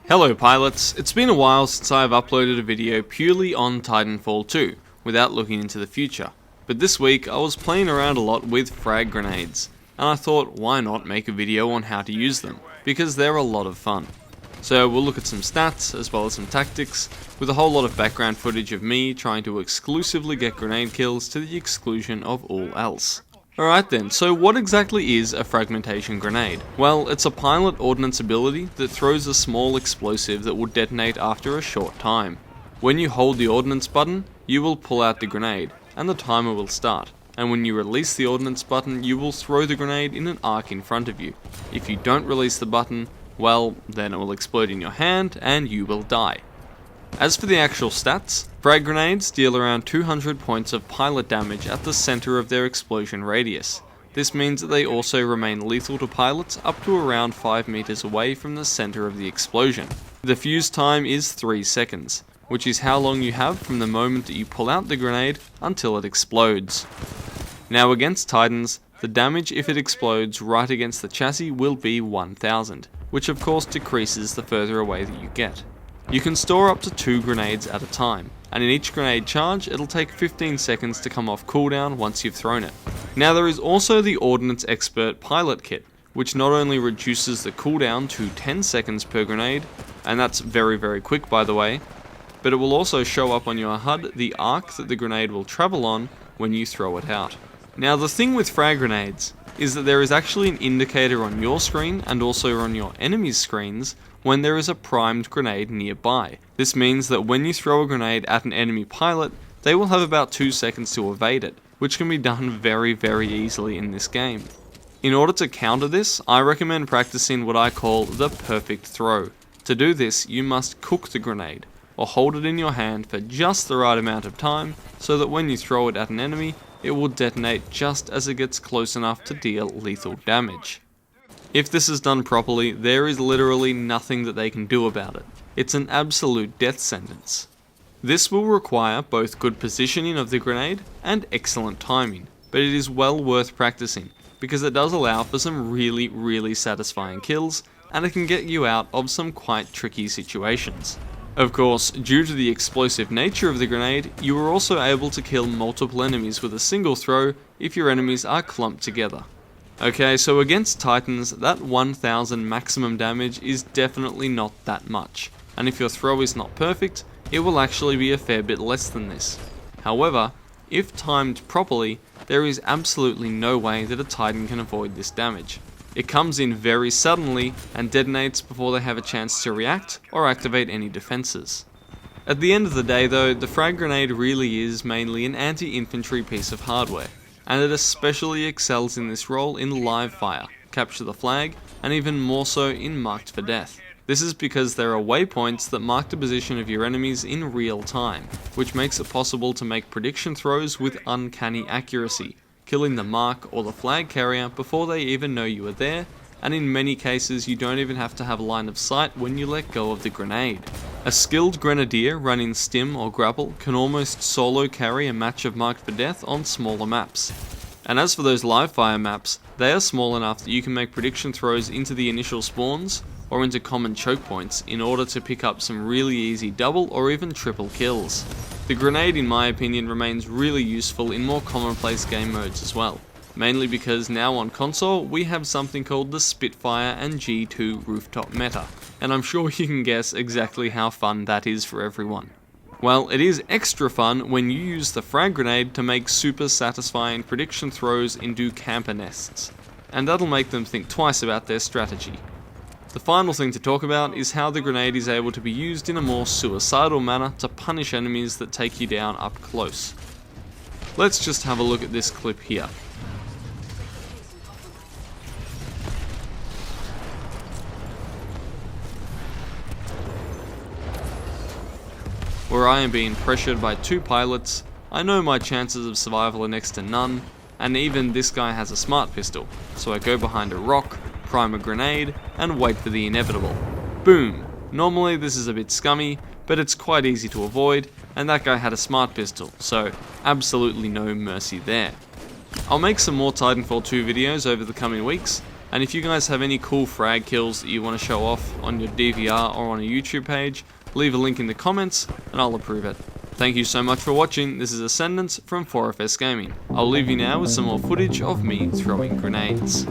Hello pilots, it's been a while since I have uploaded a video purely on Titanfall 2, without looking into the future. But this week I was playing around a lot with frag grenades, and I thought why not make a video on how to use them, because they're a lot of fun. So we'll look at some stats, as well as some tactics, with a whole lot of background footage of me trying to exclusively get grenade kills to the exclusion of all else. Alright then, so what exactly is a fragmentation grenade? Well, it's a pilot ordnance ability that throws a small explosive that will detonate after a short time. When you hold the ordnance button, you will pull out the grenade, and the timer will start. And when you release the ordnance button, you will throw the grenade in an arc in front of you. If you don't release the button, well, then it will explode in your hand, and you will die. As for the actual stats, frag grenades deal around 200 points of pilot damage at the center of their explosion radius. This means that they also remain lethal to pilots up to around 5 meters away from the center of the explosion. The fuse time is 3 seconds, which is how long you have from the moment that you pull out the grenade until it explodes. Now against Titans, the damage if it explodes right against the chassis will be 1000, which of course decreases the further away that you get. You can store up to 2 grenades at a time, and in each grenade charge it'll take 15 seconds to come off cooldown once you've thrown it. Now there is also the Ordnance Expert Pilot Kit, which not only reduces the cooldown to 10 seconds per grenade, and that's very quick by the way, but it will also show up on your HUD the arc that the grenade will travel on when you throw it out. Now the thing with frag grenades is that there is actually an indicator on your screen and also on your enemy's screens when there is a primed grenade nearby. This means that when you throw a grenade at an enemy pilot, they will have about 2 seconds to evade it, which can be done very easily in this game. In order to counter this, I recommend practicing what I call the perfect throw. To do this, you must cook the grenade, or hold it in your hand for just the right amount of time, so that when you throw it at an enemy, it will detonate just as it gets close enough to deal lethal damage. If this is done properly, there is literally nothing that they can do about it. It's an absolute death sentence. This will require both good positioning of the grenade and excellent timing, but it is well worth practicing, because it does allow for some really satisfying kills, and it can get you out of some quite tricky situations. Of course, due to the explosive nature of the grenade, you are also able to kill multiple enemies with a single throw if your enemies are clumped together. Okay, so against Titans, that 1000 maximum damage is definitely not that much, and if your throw is not perfect, it will actually be a fair bit less than this. However, if timed properly, there is absolutely no way that a Titan can avoid this damage. It comes in very suddenly and detonates before they have a chance to react or activate any defenses. At the end of the day though, the frag grenade really is mainly an anti-infantry piece of hardware, and it especially excels in this role in live fire, capture the flag, and even more so in marked for death. This is because there are waypoints that mark the position of your enemies in real time, which makes it possible to make prediction throws with uncanny accuracy, killing the mark or the flag carrier before they even know you are there, and in many cases you don't even have to have line of sight when you let go of the grenade. A skilled grenadier running stim or grapple can almost solo carry a match of marked for death on smaller maps. And as for those live fire maps, they are small enough that you can make prediction throws into the initial spawns or into common choke points in order to pick up some really easy double or even triple kills. The grenade, in my opinion, remains really useful in more commonplace game modes as well, mainly because now on console we have something called the Spitfire and G2 rooftop meta, and I'm sure you can guess exactly how fun that is for everyone. Well, it is extra fun when you use the frag grenade to make super satisfying prediction throws into camper nests, and that'll make them think twice about their strategy. The final thing to talk about is how the grenade is able to be used in a more suicidal manner to punish enemies that take you down up close. Let's just have a look at this clip here. Where I am being pressured by 2 pilots, I know my chances of survival are next to none, and even this guy has a smart pistol, so I go behind a rock, prime a grenade, and wait for the inevitable. Boom! Normally this is a bit scummy, but it's quite easy to avoid, and that guy had a smart pistol, so absolutely no mercy there. I'll make some more Titanfall 2 videos over the coming weeks, And if you guys have any cool frag kills that you want to show off on your DVR or on a YouTube page, leave a link in the comments and I'll approve it. Thank you so much for watching. This is Ascendance from 4FS Gaming. I'll leave you now with some more footage of me throwing grenades.